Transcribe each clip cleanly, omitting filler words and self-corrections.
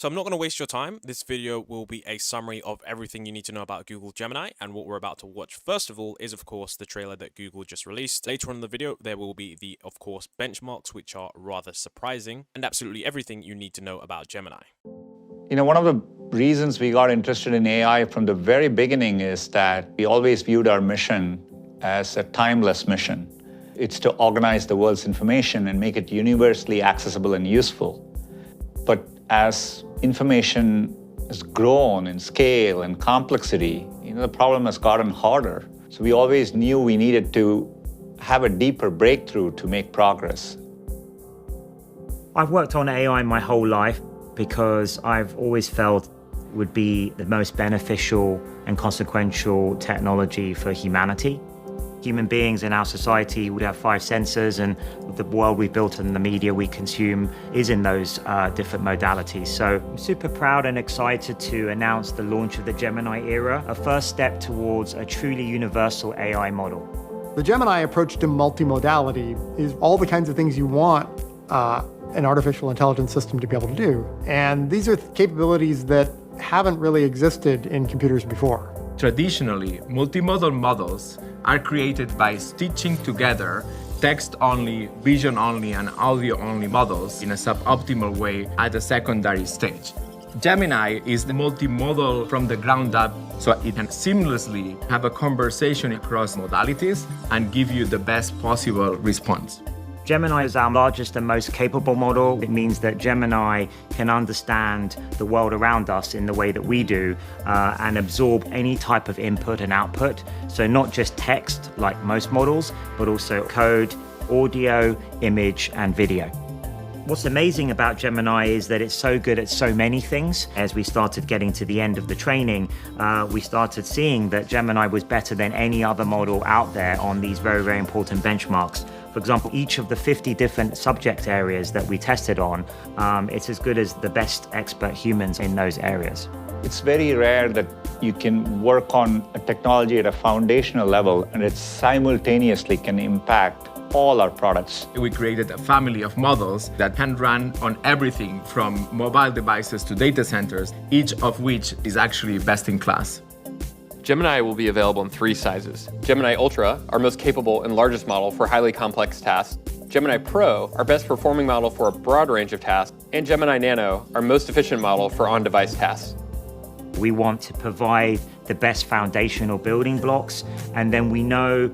So I'm not going to waste your time. This video will be a summary of everything you need to know about Google Gemini, and what we're about to watch first of all is of course the trailer that Google just released. Later on in the video there will be the of course benchmarks, which are rather surprising, and absolutely everything you need to know about Gemini. You know, one of the reasons we got interested in AI from the very beginning is that we always viewed our mission as a timeless mission. It's to organize the world's information and make it universally accessible and useful. But as information has grown in scale and complexity, the problem has gotten harder. So we always knew we needed to have a deeper breakthrough to make progress. I've worked on AI my whole life because I've always felt it would be the most beneficial and consequential technology for humanity. Human beings in our society would have 5 senses, and the world we built and the media we consume is in those different modalities. So I'm super proud and excited to announce the launch of the Gemini era, a first step towards a truly universal AI model. The Gemini approach to multimodality is all the kinds of things you want an artificial intelligence system to be able to do. And these are capabilities that haven't really existed in computers before. Traditionally, multimodal models are created by stitching together text-only, vision-only, and audio-only models in a suboptimal way at a secondary stage. Gemini is the multimodal from the ground up, so it can seamlessly have a conversation across modalities and give you the best possible response. Gemini is our largest and most capable model. It means that Gemini can understand the world around us in the way that we do and absorb any type of input and output. So not just text like most models, but also code, audio, image, and video. What's amazing about Gemini is that it's so good at so many things. As we started getting to the end of the training, we started seeing that Gemini was better than any other model out there on these very, very important benchmarks. For example, each of the 50 different subject areas that we tested on, it's as good as the best expert humans in those areas. It's very rare that you can work on a technology at a foundational level and it simultaneously can impact all our products. We created a family of models that can run on everything from mobile devices to data centers, each of which is actually best in class. Gemini will be available in 3 sizes. Gemini Ultra, our most capable and largest model for highly complex tasks. Gemini Pro, our best performing model for a broad range of tasks. And Gemini Nano, our most efficient model for on-device tasks. We want to provide the best foundational building blocks, and then we know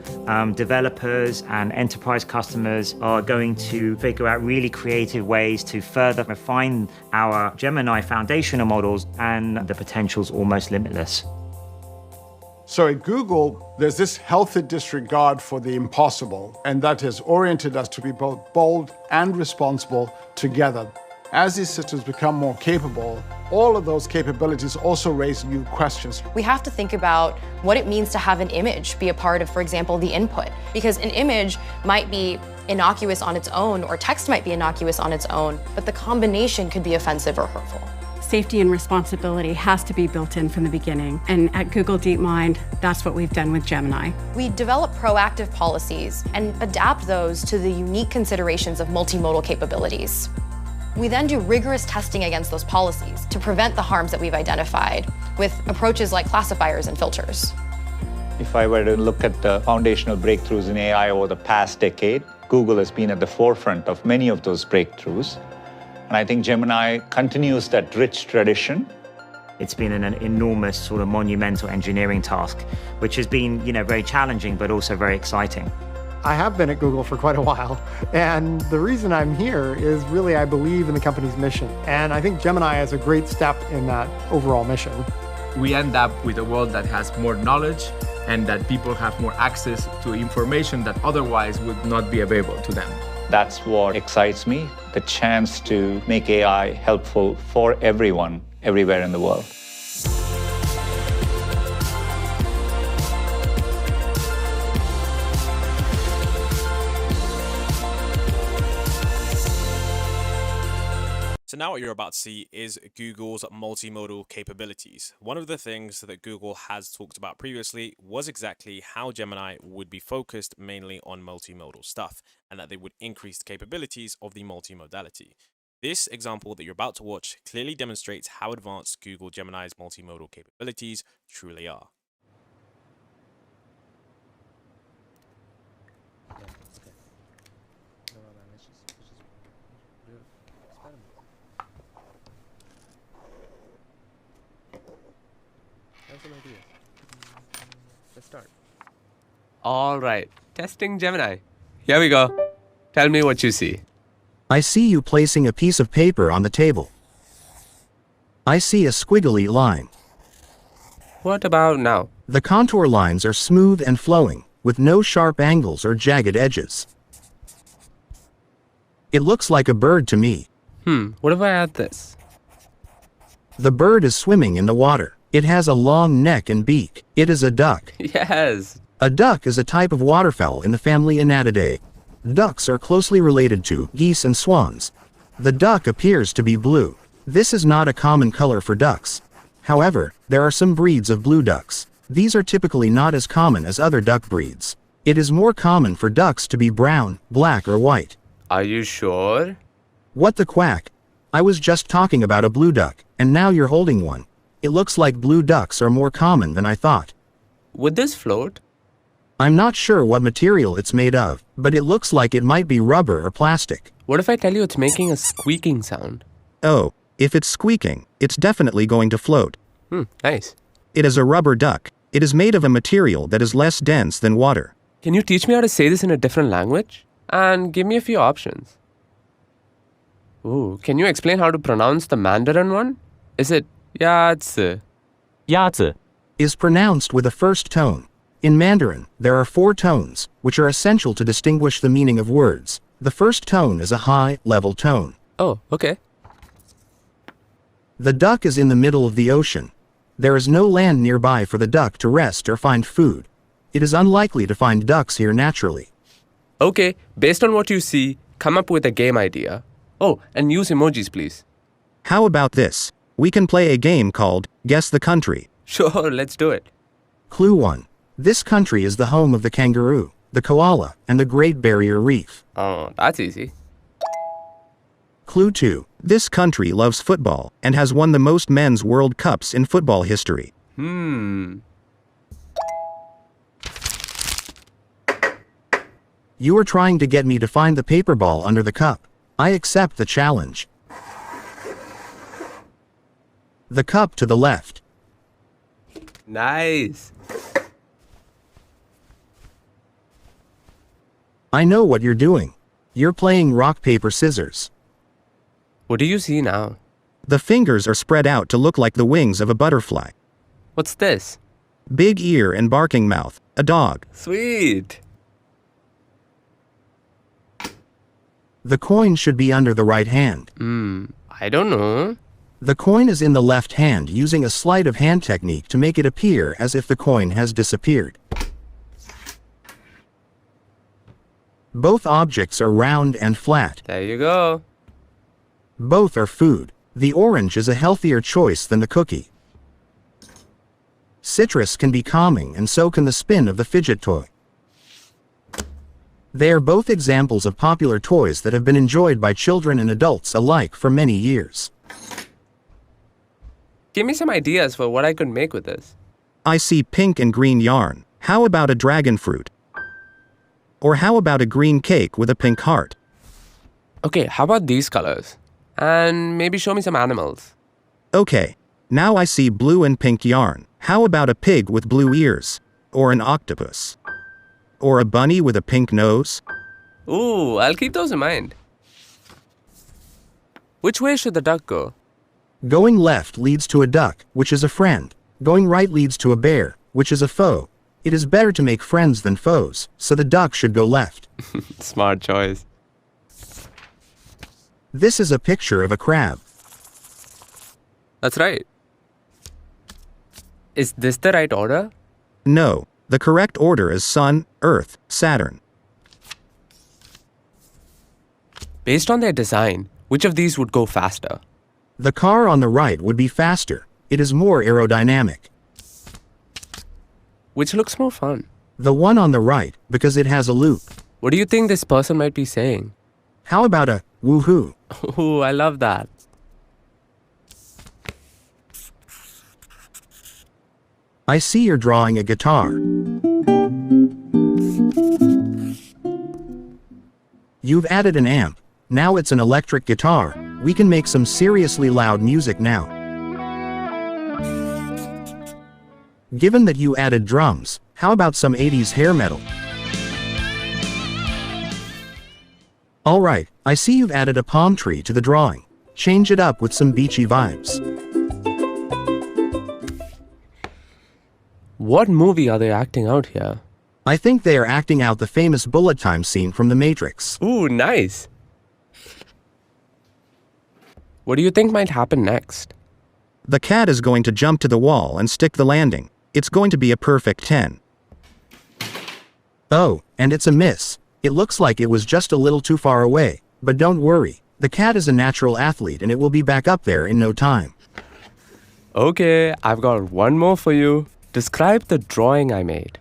developers and enterprise customers are going to figure out really creative ways to further refine our Gemini foundational models, and the potential's almost limitless. So at Google, there's this healthy disregard for the impossible, and that has oriented us to be both bold and responsible together. As these systems become more capable, all of those capabilities also raise new questions. We have to think about what it means to have an image be a part of, for example, the input. Because an image might be innocuous on its own, or text might be innocuous on its own, but the combination could be offensive or hurtful. Safety and responsibility has to be built in from the beginning. And at Google DeepMind, that's what we've done with Gemini. We develop proactive policies and adapt those to the unique considerations of multimodal capabilities. We then do rigorous testing against those policies to prevent the harms that we've identified with approaches like classifiers and filters. If I were to look at the foundational breakthroughs in AI over the past decade, Google has been at the forefront of many of those breakthroughs. And I think Gemini continues that rich tradition. It's been an enormous sort of monumental engineering task, which has been, very challenging, but also very exciting. I have been at Google for quite a while, and the reason I'm here is really I believe in the company's mission, and I think Gemini is a great step in that overall mission. We end up with a world that has more knowledge and that people have more access to information that otherwise would not be available to them. That's what excites me, the chance to make AI helpful for everyone, everywhere in the world. So now what you're about to see is Google's multimodal capabilities. One of the things that Google has talked about previously was exactly how Gemini would be focused mainly on multimodal stuff, and that they would increase the capabilities of the multimodality. This example that you're about to watch clearly demonstrates how advanced Google Gemini's multimodal capabilities truly are. Let's start. All right, testing Gemini. Here we go. Tell me what you see. I see you placing a piece of paper on the table. I see a squiggly line. What about now? The contour lines are smooth and flowing, with no sharp angles or jagged edges. It looks like a bird to me. What if I add this? The bird is swimming in the water. It has a long neck and beak. It is a duck. Yes. A duck is a type of waterfowl in the family Anatidae. Ducks are closely related to geese and swans. The duck appears to be blue. This is not a common color for ducks. However, there are some breeds of blue ducks. These are typically not as common as other duck breeds. It is more common for ducks to be brown, black, or white. Are you sure? What the quack? I was just talking about a blue duck, and now you're holding one. It looks like blue ducks are more common than I thought. Would this float? I'm not sure what material it's made of, but it looks like it might be rubber or plastic. What if I tell you it's making a squeaking sound? Oh, if it's squeaking, it's definitely going to float. Nice. It is a rubber duck. It is made of a material that is less dense than water. Can you teach me how to say this in a different language? And give me a few options. Ooh, can you explain how to pronounce the Mandarin one? Is it Yazi? Yazi is pronounced with a first tone. In Mandarin, there are 4 tones, which are essential to distinguish the meaning of words. The first tone is a high, level tone. Oh, okay. The duck is in the middle of the ocean. There is no land nearby for the duck to rest or find food. It is unlikely to find ducks here naturally. Okay, based on what you see, come up with a game idea. Oh, and use emojis, please. How about this? We can play a game called Guess the Country. Sure, let's do it. Clue 1. This country is the home of the kangaroo, the koala, and the Great Barrier Reef. Oh, that's easy. Clue 2. This country loves football and has won the most men's World Cups in football history. You are trying to get me to find the paper ball under the cup. I accept the challenge. The cup to the left. Nice. I know what you're doing. You're playing rock, paper, scissors. What do you see now? The fingers are spread out to look like the wings of a butterfly. What's this? Big ear and barking mouth. A dog. Sweet. The coin should be under the right hand. I don't know. The coin is in the left hand using a sleight of hand technique to make it appear as if the coin has disappeared. Both objects are round and flat. There you go. Both are food. The orange is a healthier choice than the cookie. Citrus can be calming, and so can the spin of the fidget toy. They are both examples of popular toys that have been enjoyed by children and adults alike for many years. Give me some ideas for what I could make with this. I see pink and green yarn. How about a dragon fruit? Or how about a green cake with a pink heart? Okay, how about these colors? And maybe show me some animals. Okay, now I see blue and pink yarn. How about a pig with blue ears? Or an octopus? Or a bunny with a pink nose? Ooh, I'll keep those in mind. Which way should the duck go? Going left leads to a duck, which is a friend. Going right leads to a bear, which is a foe. It is better to make friends than foes, so the duck should go left. Smart choice. This is a picture of a crab. That's right. Is this the right order? No, the correct order is Sun, Earth, Saturn. Based on their design, which of these would go faster? The car on the right would be faster. It is more aerodynamic. Which looks more fun? The one on the right, because it has a loop. What do you think this person might be saying? How about a woohoo? Ooh, I love that. I see you're drawing a guitar. You've added an amp. Now it's an electric guitar. We can make some seriously loud music now. Given that you added drums, how about some 80s hair metal? Alright, I see you've added a palm tree to the drawing. Change it up with some beachy vibes. What movie are they acting out here? I think they are acting out the famous bullet time scene from The Matrix. Ooh, nice. What do you think might happen next? The cat is going to jump to the wall and stick the landing. It's going to be a perfect 10. Oh, and it's a miss. It looks like it was just a little too far away. But don't worry, the cat is a natural athlete and it will be back up there in no time. Okay, I've got one more for you. Describe the drawing I made.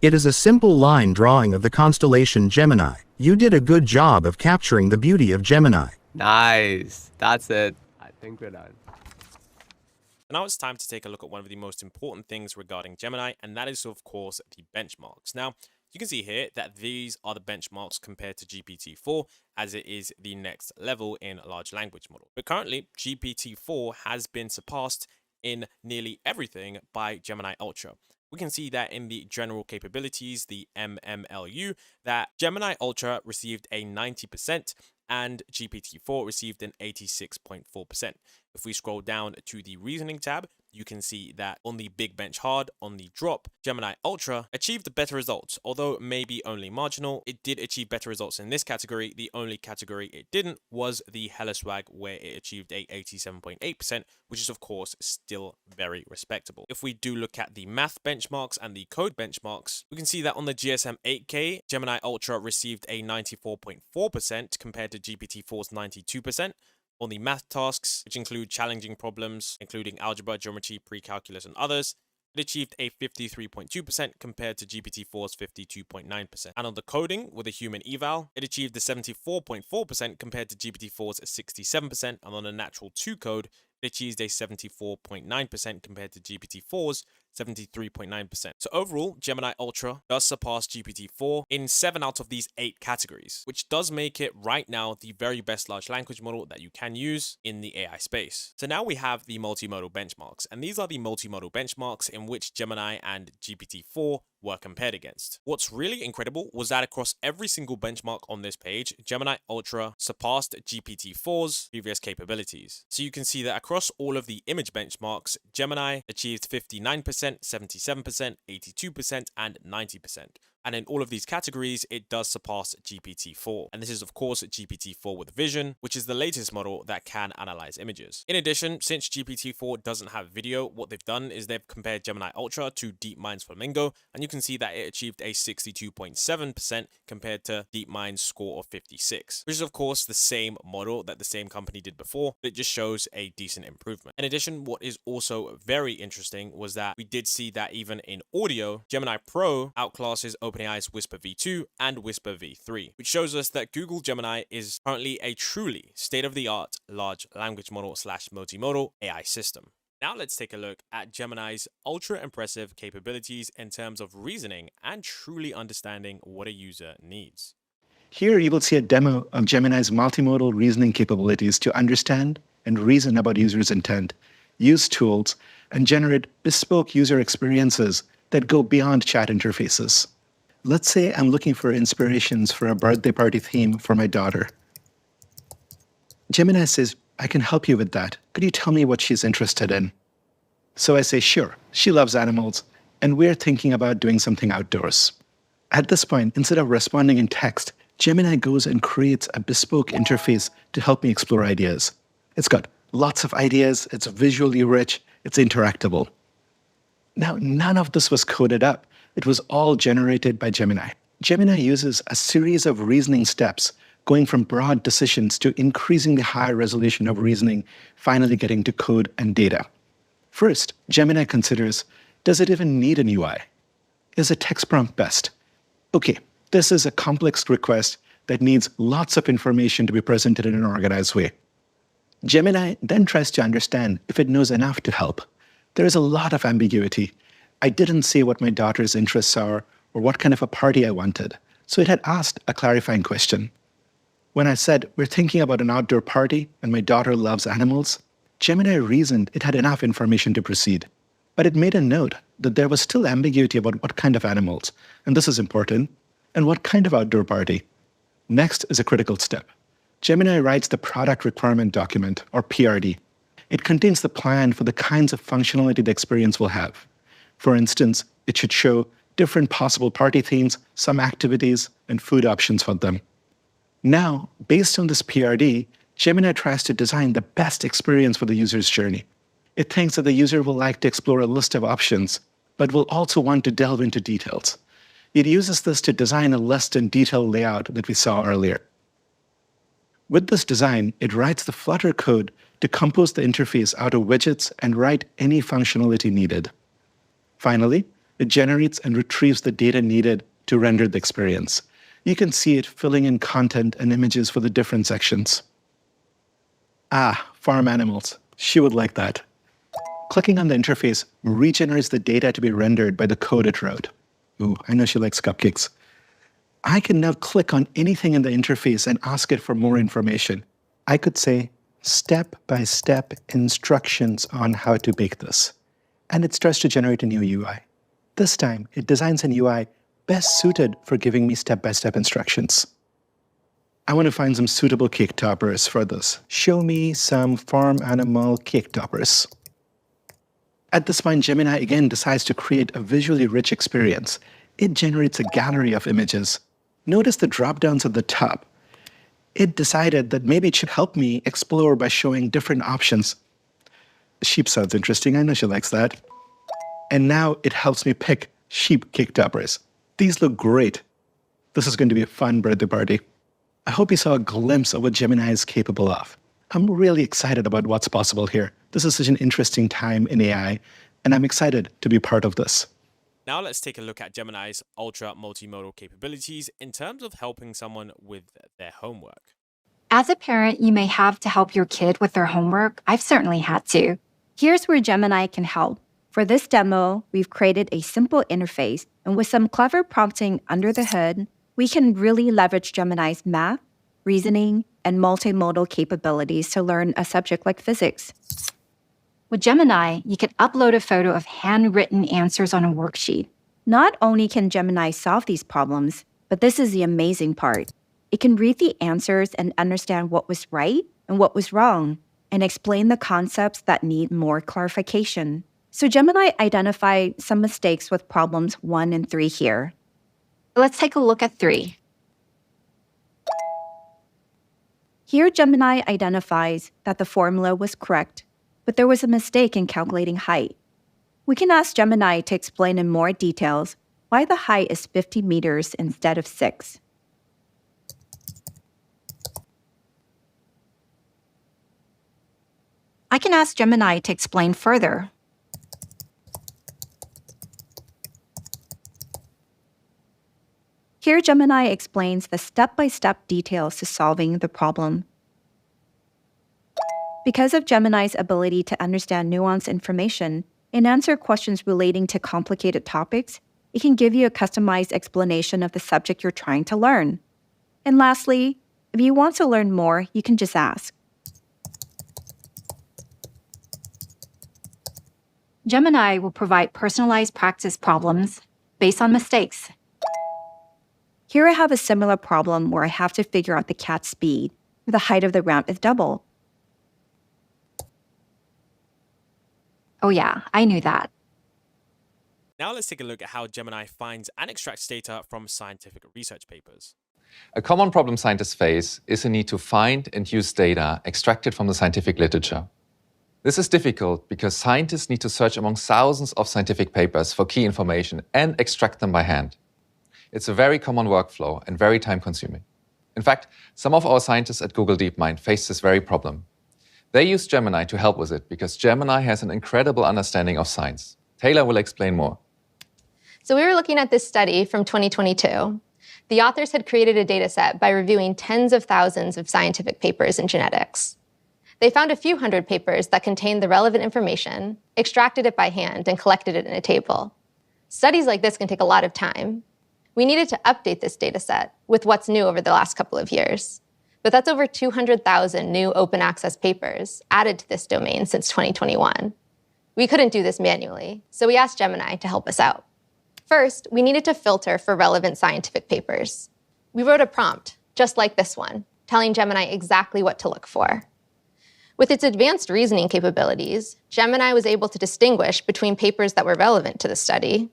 It is a simple line drawing of the constellation Gemini. You did a good job of capturing the beauty of Gemini. Nice. That's it. I think we're done. Now it's time to take a look at one of the most important things regarding Gemini, and that is, of course, the benchmarks. Now, you can see here that these are the benchmarks compared to GPT-4, as it is the next level in large language model. But currently, GPT-4 has been surpassed in nearly everything by Gemini Ultra. We can see that in the general capabilities, the MMLU, that Gemini Ultra received a 90% and GPT-4 received an 86.4%. If we scroll down to the reasoning tab, you can see that on the Big Bench Hard, on the drop, Gemini Ultra achieved better results, although maybe only marginal. It did achieve better results in this category. The only category it didn't was the Hella Swag, where it achieved a 87.8%, which is of course still very respectable. If we do look at the math benchmarks and the code benchmarks, we can see that on the GSM 8K, Gemini Ultra received a 94.4% compared to GPT-4's 92%. On the math tasks, which include challenging problems, including algebra, geometry, pre-calculus, and others, it achieved a 53.2% compared to GPT-4's 52.9%. And on the coding with a human eval, it achieved the 74.4% compared to GPT-4's 67%. And on the natural 2 code, it achieved a 74.9% compared to GPT-4's 73.9%. So overall, Gemini Ultra does surpass GPT-4 in 7 out of these 8 categories, which does make it right now the very best large language model that you can use in the AI space. So now we have the multimodal benchmarks, and these are the multimodal benchmarks in which Gemini and GPT-4 were compared against. What's really incredible was that across every single benchmark on this page, Gemini Ultra surpassed GPT-4's previous capabilities. So you can see that across all of the image benchmarks, Gemini achieved 59%, 77%, 82%, and 90%. And in all of these categories, it does surpass GPT-4. And this is, of course, GPT-4 with vision, which is the latest model that can analyze images. In addition, since GPT-4 doesn't have video, what they've done is they've compared Gemini Ultra to DeepMind's Flamingo, and you can see that it achieved a 62.7% compared to DeepMind's score of 56, which is, of course, the same model that the same company did before, but it just shows a decent improvement. In addition, what is also very interesting was that we did see that even in audio, Gemini Pro outclasses OpenAI's Whisper v2 and Whisper v3, which shows us that Google Gemini is currently a truly state-of-the-art large language model / multimodal AI system. Now let's take a look at Gemini's ultra-impressive capabilities in terms of reasoning and truly understanding what a user needs. Here you will see a demo of Gemini's multimodal reasoning capabilities to understand and reason about users' intent, use tools, and generate bespoke user experiences that go beyond chat interfaces. Let's say I'm looking for inspirations for a birthday party theme for my daughter. Gemini says, I can help you with that. Could you tell me what she's interested in? So I say, sure, she loves animals, and we're thinking about doing something outdoors. At this point, instead of responding in text, Gemini goes and creates a bespoke interface to help me explore ideas. It's got lots of ideas, it's visually rich, it's interactable. Now, none of this was coded up. It was all generated by Gemini. Gemini uses a series of reasoning steps, going from broad decisions to increasingly high resolution of reasoning, finally getting to code and data. First, Gemini considers, does it even need an UI? Is a text prompt best? Okay, this is a complex request that needs lots of information to be presented in an organized way. Gemini then tries to understand if it knows enough to help. There is a lot of ambiguity. I didn't say what my daughter's interests are or what kind of a party I wanted, so it had asked a clarifying question. When I said, we're thinking about an outdoor party and my daughter loves animals, Gemini reasoned it had enough information to proceed. But it made a note that there was still ambiguity about what kind of animals, and this is important, and what kind of outdoor party. Next is a critical step. Gemini writes the product requirement document, or PRD. It contains the plan for the kinds of functionality the experience will have. For instance, it should show different possible party themes, some activities, and food options for them. Now, based on this PRD, Gemini tries to design the best experience for the user's journey. It thinks that the user will like to explore a list of options, but will also want to delve into details. It uses this to design a list and detailed layout that we saw earlier. With this design, it writes the Flutter code to compose the interface out of widgets and write any functionality needed. Finally, it generates and retrieves the data needed to render the experience. You can see it filling in content and images for the different sections. Farm animals. She would like that. Clicking on the interface regenerates the data to be rendered by the code it wrote. Ooh, I know she likes cupcakes. I can now click on anything in the interface and ask it for more information. I could say, step-by-step instructions on how to bake this. And it starts to generate a new UI. This time, it designs an UI best suited for giving me step-by-step instructions. I want to find some suitable cake toppers for this. Show me some farm animal cake toppers. At this point, Gemini again decides to create a visually rich experience. It generates a gallery of images. Notice the drop-downs at the top. It decided that maybe it should help me explore by showing different options. Sheep sounds interesting. I know she likes that. And now it helps me pick sheep cake toppers. These look great. This is going to be a fun birthday party. I hope you saw a glimpse of what Gemini is capable of. I'm really excited about what's possible here. This is such an interesting time in AI, and I'm excited to be part of this. Now let's take a look at Gemini's ultra multimodal capabilities in terms of helping someone with their homework. As a parent, you may have to help your kid with their homework. I've certainly had to. Here's where Gemini can help. For this demo, we've created a simple interface, and with some clever prompting under the hood, we can really leverage Gemini's math, reasoning, and multimodal capabilities to learn a subject like physics. With Gemini, you can upload a photo of handwritten answers on a worksheet. Not only can Gemini solve these problems, but this is the amazing part. It can read the answers and understand what was right and what was wrong, and explain the concepts that need more clarification. So Gemini identified some mistakes with problems 1 and 3 here. Let's take a look at 3. Here, Gemini identifies that the formula was correct, but there was a mistake in calculating height. We can ask Gemini to explain in more details why the height is 50 meters instead of 6. I can ask Gemini to explain further. Here, Gemini explains the step-by-step details to solving the problem. Because of Gemini's ability to understand nuanced information and answer questions relating to complicated topics, it can give you a customized explanation of the subject you're trying to learn. And lastly, if you want to learn more, you can just ask. Gemini will provide personalized practice problems based on mistakes. Here I have a similar problem where I have to figure out the cat's speed, where the height of the ramp is double. Oh yeah, I knew that. Now let's take a look at how Gemini finds and extracts data from scientific research papers. A common problem scientists face is the need to find and use data extracted from the scientific literature. This is difficult because scientists need to search among thousands of scientific papers for key information and extract them by hand. It's a very common workflow and very time-consuming. In fact, some of our scientists at Google DeepMind face this very problem. They use Gemini to help with it because Gemini has an incredible understanding of science. Taylor will explain more. So we were looking at this study from 2022. The authors had created a dataset by reviewing tens of thousands of scientific papers in genetics. They found a few hundred papers that contained the relevant information, extracted it by hand, and collected it in a table. Studies like this can take a lot of time. We needed to update this dataset with what's new over the last couple of years. But that's over 200,000 new open access papers added to this domain since 2021. We couldn't do this manually, so we asked Gemini to help us out. First, we needed to filter for relevant scientific papers. We wrote a prompt, just like this one, telling Gemini exactly what to look for. With its advanced reasoning capabilities, Gemini was able to distinguish between papers that were relevant to the study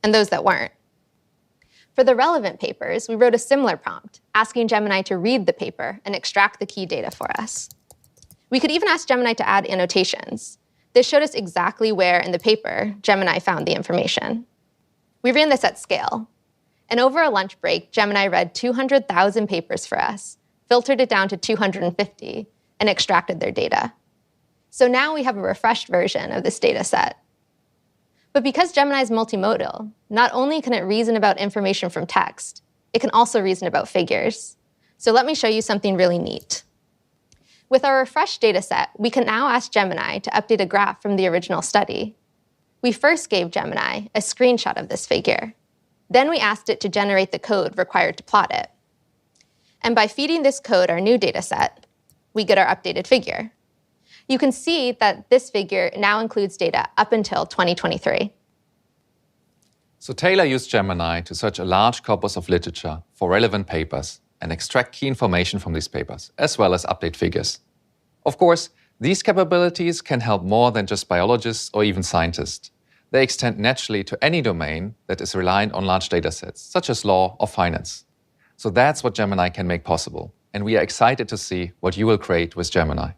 and those that weren't. For the relevant papers, we wrote a similar prompt, asking Gemini to read the paper and extract the key data for us. We could even ask Gemini to add annotations. This showed us exactly where in the paper Gemini found the information. We ran this at scale. And over a lunch break, Gemini read 200,000 papers for us, filtered it down to 250, and extracted their data. So now we have a refreshed version of this data set. But because Gemini is multimodal, not only can it reason about information from text, it can also reason about figures. So let me show you something really neat. With our refreshed data set, we can now ask Gemini to update a graph from the original study. We first gave Gemini a screenshot of this figure. Then we asked it to generate the code required to plot it. And by feeding this code our new data set, we get our updated figure. You can see that this figure now includes data up until 2023. So Taylor used Gemini to search a large corpus of literature for relevant papers and extract key information from these papers, as well as update figures. Of course, these capabilities can help more than just biologists or even scientists. They extend naturally to any domain that is reliant on large datasets, such as law or finance. So that's what Gemini can make possible, and we are excited to see what you will create with Gemini.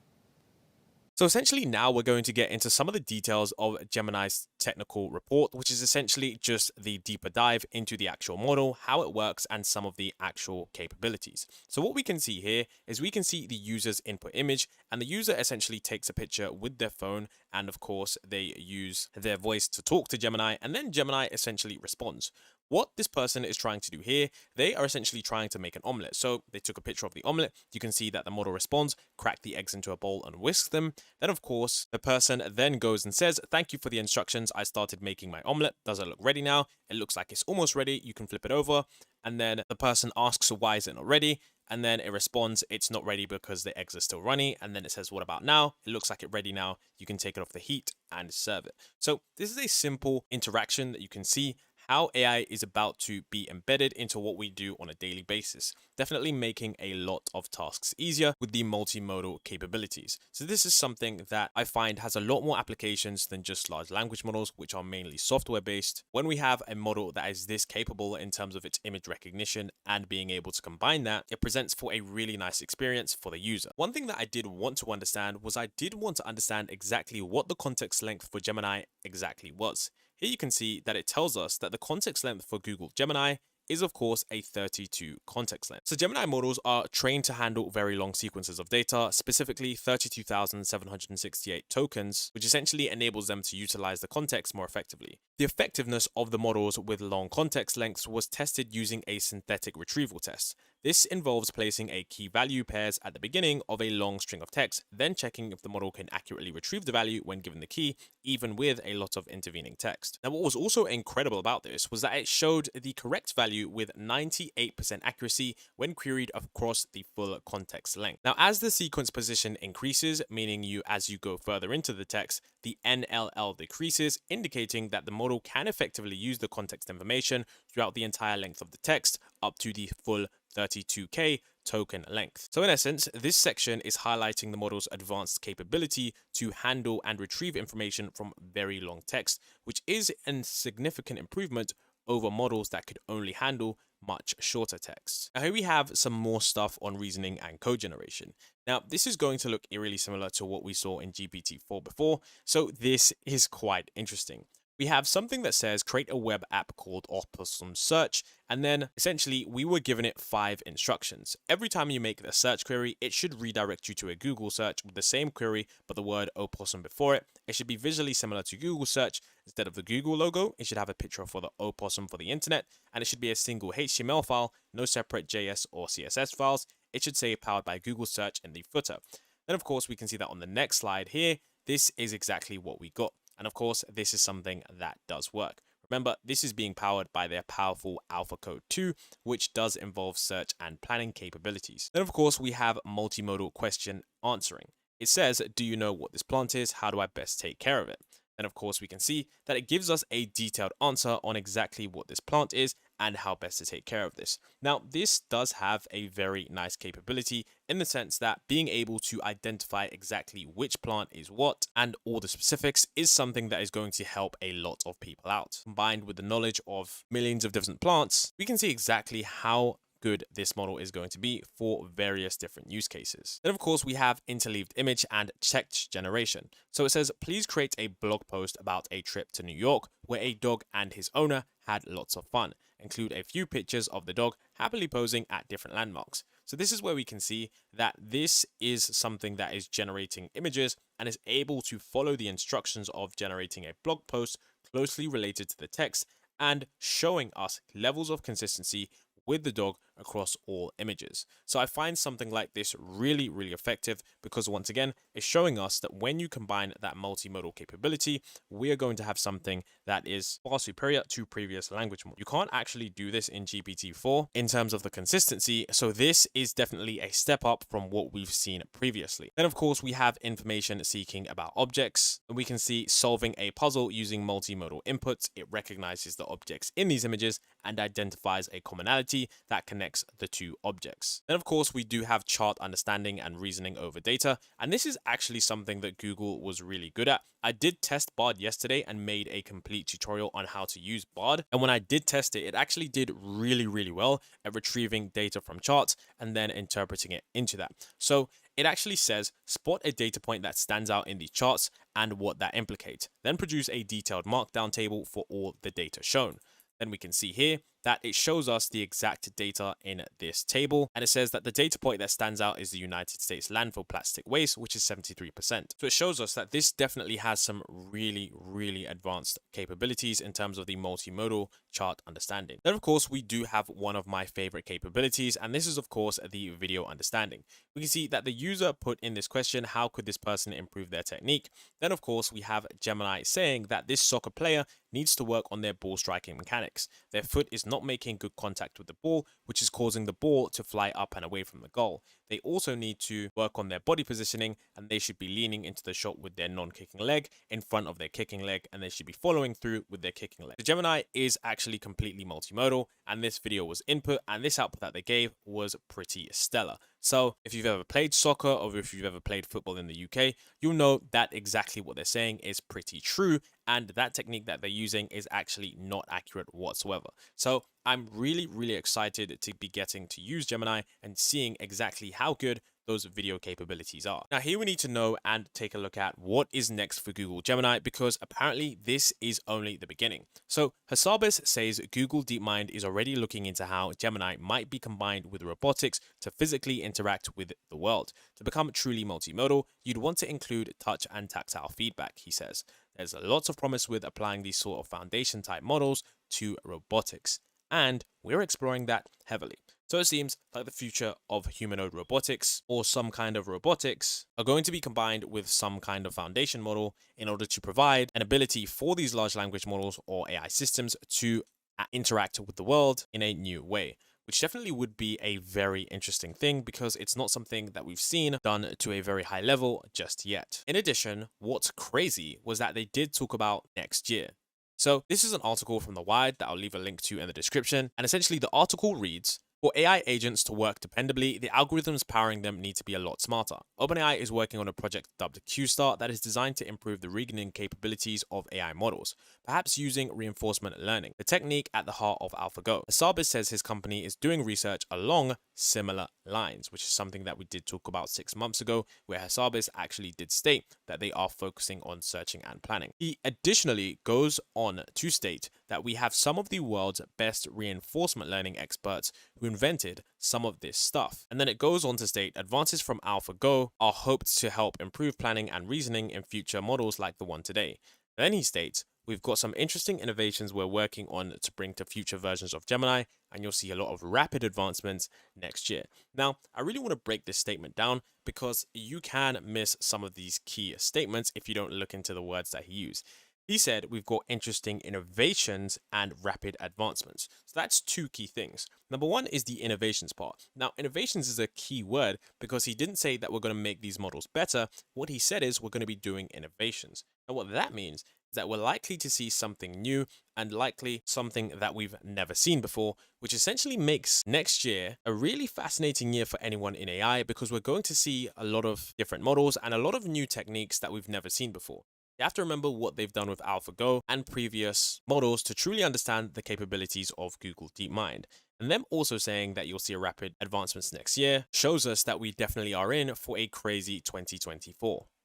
So essentially now we're going to get into some of the details of Gemini's technical report, which is essentially just the deeper dive into the actual model, how it works, and some of the actual capabilities. So what we can see here is we can see the user's input image, and the user essentially takes a picture with their phone, and of course they use their voice to talk to Gemini, and then Gemini essentially responds. What this person is trying to do here, they are essentially trying to make an omelette. So they took a picture of the omelette. You can see that the model responds, crack the eggs into a bowl and whisk them. Then of course, the person then goes and says, "Thank you for the instructions. I started making my omelette. Does it look ready now? It looks like it's almost ready. You can flip it over." And then the person asks, "Why is it not ready?" And then it responds, "It's not ready because the eggs are still runny." And then it says, "What about now? It looks like it's ready now. You can take it off the heat and serve it." So this is a simple interaction that you can see how AI is about to be embedded into what we do on a daily basis, definitely making a lot of tasks easier with the multimodal capabilities. So this is something that I find has a lot more applications than just large language models, which are mainly software based. When we have a model that is this capable in terms of its image recognition and being able to combine that, it presents for a really nice experience for the user. One thing that I did want to understand was I did want to understand exactly what the context length for Gemini exactly was. Here you can see that it tells us that the context length for Google Gemini is of course a 32 context length. So Gemini models are trained to handle very long sequences of data, specifically 32,768 tokens, which essentially enables them to utilize the context more effectively. The effectiveness of the models with long context lengths was tested using a synthetic retrieval test. This involves placing a key value pairs at the beginning of a long string of text, then checking if the model can accurately retrieve the value when given the key, even with a lot of intervening text. Now, what was also incredible about this was that it showed the correct value with 98% accuracy when queried across the full context length. Now, as the sequence position increases, meaning as you go further into the text, the NLL decreases, indicating that the model can effectively use the context information throughout the entire length of the text up to the full 32K token length. So in essence, this section is highlighting the model's advanced capability to handle and retrieve information from very long text, which is a significant improvement over models that could only handle much shorter text. Now here we have some more stuff on reasoning and code generation. Now this is going to look eerily similar to what we saw in GPT-4 before, so this is quite interesting. we have something that says create a web app called Opossum Search, and then essentially we were given it 5 instructions. Every time you make the search query, it should redirect you to a Google search with the same query but the word opossum before it. It should be visually similar to Google search. Instead of the Google logo, it should have a picture for the opossum for the internet, and it should be a single HTML file, no separate JS or CSS files. It should say powered by Google search in the footer. Then of course we can see that on the next slide here, this is exactly what we got. And of course, this is something that does work. Remember, this is being powered by their powerful Alpha Code 2, which does involve search and planning capabilities. Then of course, we have multimodal question answering. It says, do you know what this plant is? How do I best take care of it? Then of course, we can see that it gives us a detailed answer on exactly what this plant is and how best to take care of this. Now, this does have a very nice capability in the sense that being able to identify exactly which plant is what and all the specifics is something that is going to help a lot of people out. Combined with the knowledge of millions of different plants, we can see exactly how good this model is going to be for various different use cases. Then of course we have interleaved image and text generation. So it says, please create a blog post about a trip to New York where a dog and his owner had lots of fun. Include a few pictures of the dog happily posing at different landmarks. So this is where we can see that this is something that is generating images and is able to follow the instructions of generating a blog post closely related to the text and showing us levels of consistency with the dog across all images. So I find something like this really, really effective because once again, it's showing us that when you combine that multimodal capability, we are going to have something that is far superior to previous language models. You can't actually do this in GPT-4 in terms of the consistency. So this is definitely a step up from what we've seen previously. Then of course, we have information seeking about objects, and we can see solving a puzzle using multimodal inputs. It recognizes the objects in these images and identifies a commonality that connects the two objects. Then of course we do have chart understanding and reasoning over data, and this is actually something that Google was really good at. I did test Bard yesterday and made a complete tutorial on how to use Bard, and when I did test it, it actually did really, really well at retrieving data from charts and then interpreting it into that. So it actually says spot a data point that stands out in these charts and what that implicates, then produce a detailed markdown table for all the data shown. Then we can see here that it shows us the exact data in this table, and it says that the data point that stands out is the United States landfill plastic waste, which is 73%. So it shows us that this definitely has some really, really advanced capabilities in terms of the multimodal chart understanding. Then of course we do have one of my favorite capabilities, and this is of course the video understanding. We can see that the user put in this question, how could this person improve their technique? Then of course we have Gemini saying that this soccer player needs to work on their ball striking mechanics. Their foot is not making good contact with the ball, which is causing the ball to fly up and away from the goal. They also need to work on their body positioning, and they should be leaning into the shot with their non-kicking leg in front of their kicking leg, and they should be following through with their kicking leg. The Gemini is actually completely multimodal, and this video was input, and this output that they gave was pretty stellar. So if you've ever played soccer or if you've ever played football in the UK, you'll know that exactly what they're saying is pretty true, and that technique that they're using is actually not accurate whatsoever. So I'm really, really excited to be getting to use Gemini and seeing exactly how good those video capabilities are. Now here we need to know and take a look at what is next for Google Gemini, because apparently this is only the beginning. So Hassabis says Google DeepMind is already looking into how Gemini might be combined with robotics to physically interact with the world. To become truly multimodal, you'd want to include touch and tactile feedback, he says. There's lots of promise with applying these sort of foundation type models to robotics, and we're exploring that heavily. So it seems like the future of humanoid robotics or some kind of robotics are going to be combined with some kind of foundation model in order to provide an ability for these large language models or AI systems to interact with the world in a new way, which definitely would be a very interesting thing because it's not something that we've seen done to a very high level just yet. In addition, what's crazy was that they did talk about next year. So this is an article from The Wired that I'll leave a link to in the description. And essentially the article reads, For AI agents to work dependably, the algorithms powering them need to be a lot smarter. OpenAI is working on a project dubbed QStar that is designed to improve the reasoning capabilities of AI models, perhaps using reinforcement learning, the technique at the heart of AlphaGo. Asabis says his company is doing research along similar lines, which is something that we did talk about 6 months ago, where Asabis actually did state that they are focusing on searching and planning. He additionally goes on to state that we have some of the world's best reinforcement learning experts who invented some of this stuff. And then it goes on to state advances from AlphaGo are hoped to help improve planning and reasoning in future models like the one today. Then he states, we've got some interesting innovations we're working on to bring to future versions of Gemini, and you'll see a lot of rapid advancements next year. Now, I really want to break this statement down because you can miss some of these key statements if you don't look into the words that he used. He said we've got interesting innovations and rapid advancements. So that's two key things. Number one is the innovations part. Now, innovations is a key word because he didn't say that we're going to make these models better. What he said is we're going to be doing innovations. And what that means is that we're likely to see something new and likely something that we've never seen before, which essentially makes next year a really fascinating year for anyone in AI because we're going to see a lot of different models and a lot of new techniques that we've never seen before. You have to remember what they've done with AlphaGo and previous models to truly understand the capabilities of Google DeepMind. And them also saying that you'll see a rapid advancements next year shows us that we definitely are in for a crazy 2024.